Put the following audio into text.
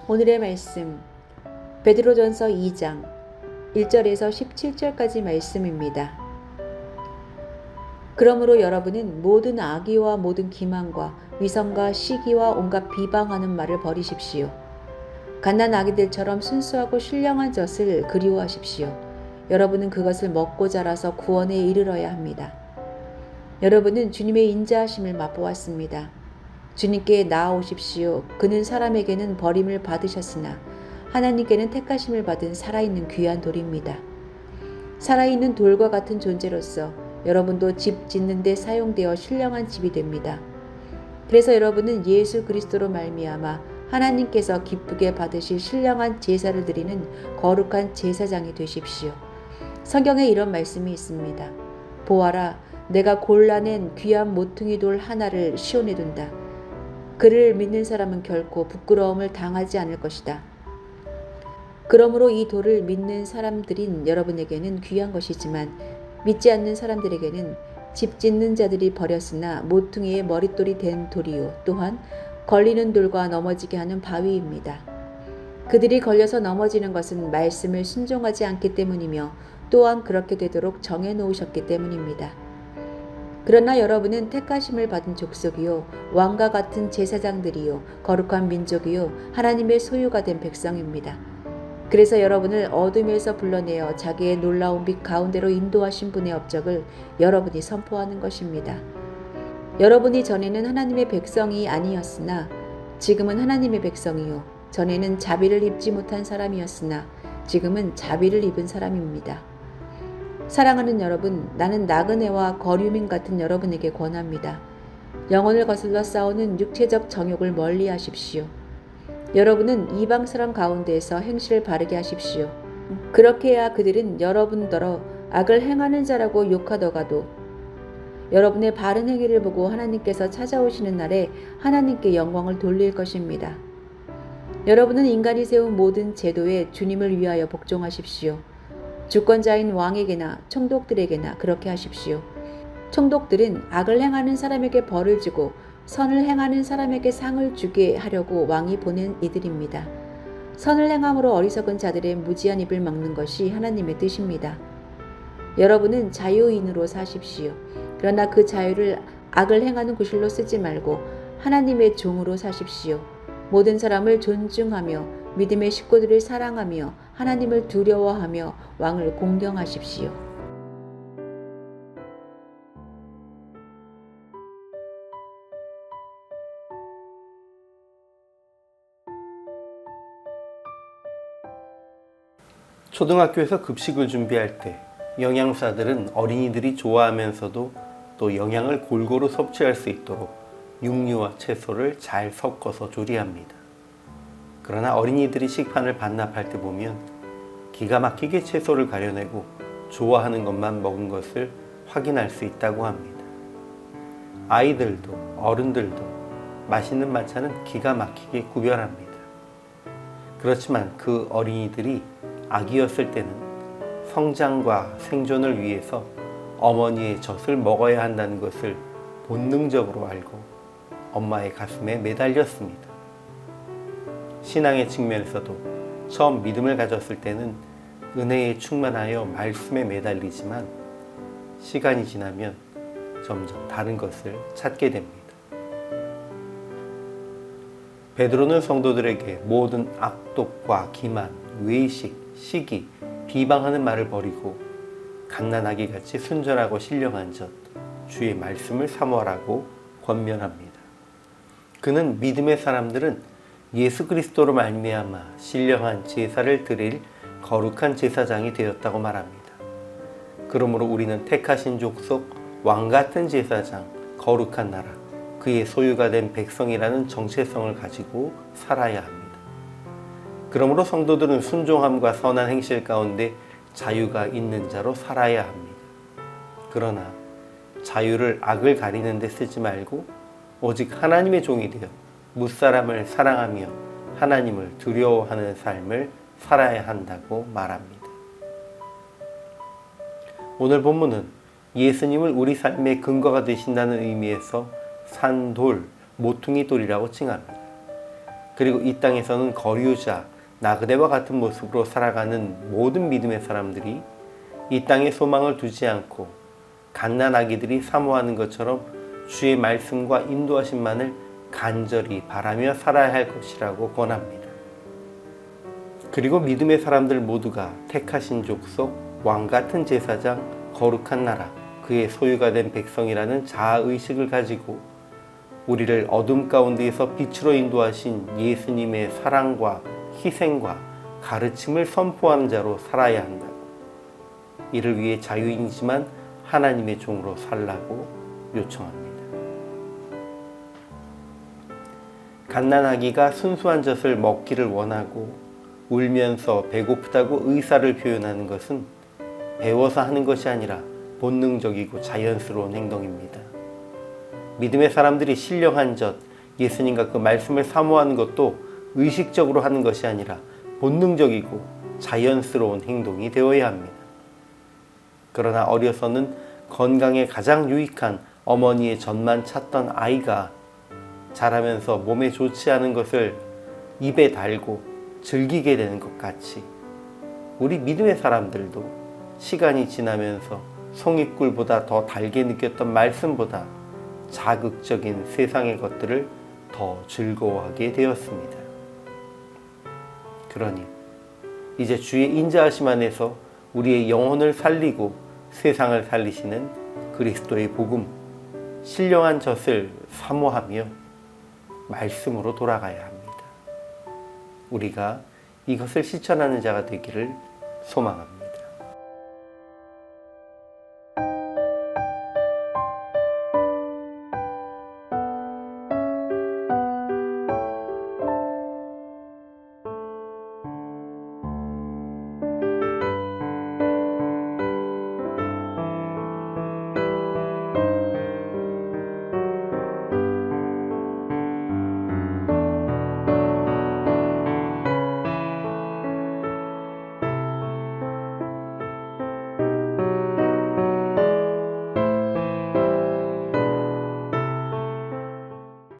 오늘의 말씀 베드로전서 2장 1절에서 17절까지 말씀입니다. 그러므로 여러분은 모든 악의와 모든 기만과 위선과 시기와 온갖 비방하는 말을 버리십시오. 갓난 아기들처럼 순수하고 신령한 젖을 그리워하십시오. 여러분은 그것을 먹고 자라서 구원에 이르러야 합니다. 여러분은 주님의 인자하심을 맛보았습니다. 주님께 나아오십시오. 그는 사람에게는 버림을 받으셨으나 하나님께는 택하심을 받은 살아있는 귀한 돌입니다. 살아있는 돌과 같은 존재로서 여러분도 집 짓는 데 사용되어 신령한 집이 됩니다. 그래서 여러분은 예수 그리스도로 말미암아 하나님께서 기쁘게 받으실 신령한 제사를 드리는 거룩한 제사장이 되십시오. 성경에 이런 말씀이 있습니다. 보아라, 내가 골라낸 귀한 모퉁이 돌 하나를 시온에 둔다. 그를 믿는 사람은 결코 부끄러움을 당하지 않을 것이다. 그러므로 이 돌을 믿는 사람들인 여러분에게는 귀한 것이지만 믿지 않는 사람들에게는 집 짓는 자들이 버렸으나 모퉁이의 머릿돌이 된 돌이요 또한 걸리는 돌과 넘어지게 하는 바위입니다. 그들이 걸려서 넘어지는 것은 말씀을 순종하지 않기 때문이며 또한 그렇게 되도록 정해놓으셨기 때문입니다. 그러나 여러분은 택하심을 받은 족속이요 왕과 같은 제사장들이요 거룩한 민족이요 하나님의 소유가 된 백성입니다. 그래서 여러분을 어둠에서 불러내어 자기의 놀라운 빛 가운데로 인도하신 분의 업적을 여러분이 선포하는 것입니다. 여러분이 전에는 하나님의 백성이 아니었으나 지금은 하나님의 백성이요 전에는 자비를 입지 못한 사람이었으나 지금은 자비를 입은 사람입니다. 사랑하는 여러분, 나는 나그네와 거류민 같은 여러분에게 권합니다. 영혼을 거슬러 싸우는 육체적 정욕을 멀리 하십시오. 여러분은 이방 사람 가운데에서 행실을 바르게 하십시오. 그렇게 해야 그들은 여러분더러 악을 행하는 자라고 욕하더가도 여러분의 바른 행위를 보고 하나님께서 찾아오시는 날에 하나님께 영광을 돌릴 것입니다. 여러분은 인간이 세운 모든 제도에 주님을 위하여 복종하십시오. 주권자인 왕에게나 총독들에게나 그렇게 하십시오. 총독들은 악을 행하는 사람에게 벌을 주고 선을 행하는 사람에게 상을 주게 하려고 왕이 보낸 이들입니다. 선을 행함으로 어리석은 자들의 무지한 입을 막는 것이 하나님의 뜻입니다. 여러분은 자유인으로 사십시오. 그러나 그 자유를 악을 행하는 구실로 쓰지 말고 하나님의 종으로 사십시오. 모든 사람을 존중하며 믿음의 식구들을 사랑하며 하나님을 두려워하며 왕을 공경하십시오. 초등학교에서 급식을 준비할 때 영양사들은 어린이들이 좋아하면서도 또 영양을 골고루 섭취할 수 있도록 육류와 채소를 잘 섞어서 조리합니다. 그러나 어린이들이 식판을 반납할 때 보면 기가 막히게 채소를 가려내고 좋아하는 것만 먹은 것을 확인할 수 있다고 합니다. 아이들도 어른들도 맛있는 반찬은 기가 막히게 구별합니다. 그렇지만 그 어린이들이 아기였을 때는 성장과 생존을 위해서 어머니의 젖을 먹어야 한다는 것을 본능적으로 알고 엄마의 가슴에 매달렸습니다. 신앙의 측면에서도 처음 믿음을 가졌을 때는 은혜에 충만하여 말씀에 매달리지만 시간이 지나면 점점 다른 것을 찾게 됩니다. 베드로는 성도들에게 모든 악독과 기만, 외식, 시기, 비방하는 말을 버리고 갓난아기같이 순전하고 신령한 젖, 주의 말씀을 사모하라고 권면합니다. 그는 믿음의 사람들은 예수 그리스도로 말미암아 신령한 제사를 드릴 거룩한 제사장이 되었다고 말합니다. 그러므로 우리는 택하신 족속, 왕같은 제사장, 거룩한 나라, 그의 소유가 된 백성이라는 정체성을 가지고 살아야 합니다. 그러므로 성도들은 순종함과 선한 행실 가운데 자유가 있는 자로 살아야 합니다. 그러나 자유를 악을 가리는 데 쓰지 말고 오직 하나님의 종이 되어 무사람을 사랑하며 하나님을 두려워하는 삶을 살아야 한다고 말합니다. 오늘 본문은 예수님을 우리 삶의 근거가 되신다는 의미에서 산돌, 모퉁이 돌이라고 칭합니다. 그리고 이 땅에서는 거류자, 나그네와 같은 모습으로 살아가는 모든 믿음의 사람들이 이 땅에 소망을 두지 않고 갓난아기들이 사모하는 것처럼 주의 말씀과 인도하심만을 간절히 바라며 살아야 할 것이라고 권합니다. 그리고 믿음의 사람들 모두가 택하신 족속, 왕같은 제사장, 거룩한 나라, 그의 소유가 된 백성이라는 자아의식을 가지고 우리를 어둠 가운데에서 빛으로 인도하신 예수님의 사랑과 희생과 가르침을 선포하는 자로 살아야 한다고. 이를 위해 자유인이지만 하나님의 종으로 살라고 요청합니다. 갓난아기가 순수한 젖을 먹기를 원하고 울면서 배고프다고 의사를 표현하는 것은 배워서 하는 것이 아니라 본능적이고 자연스러운 행동입니다. 믿음의 사람들이 신령한 젖, 예수님과 그 말씀을 사모하는 것도 의식적으로 하는 것이 아니라 본능적이고 자연스러운 행동이 되어야 합니다. 그러나 어려서는 건강에 가장 유익한 어머니의 젖만 찾던 아이가 자라면서 몸에 좋지 않은 것을 입에 달고 즐기게 되는 것 같이 우리 믿음의 사람들도 시간이 지나면서 송이꿀보다 더 달게 느꼈던 말씀보다 자극적인 세상의 것들을 더 즐거워하게 되었습니다. 그러니 이제 주의 인자하심 안에서 우리의 영혼을 살리고 세상을 살리시는 그리스도의 복음, 신령한 젖을 사모하며 말씀으로 돌아가야 합니다. 우리가 이것을 실천하는 자가 되기를 소망합니다.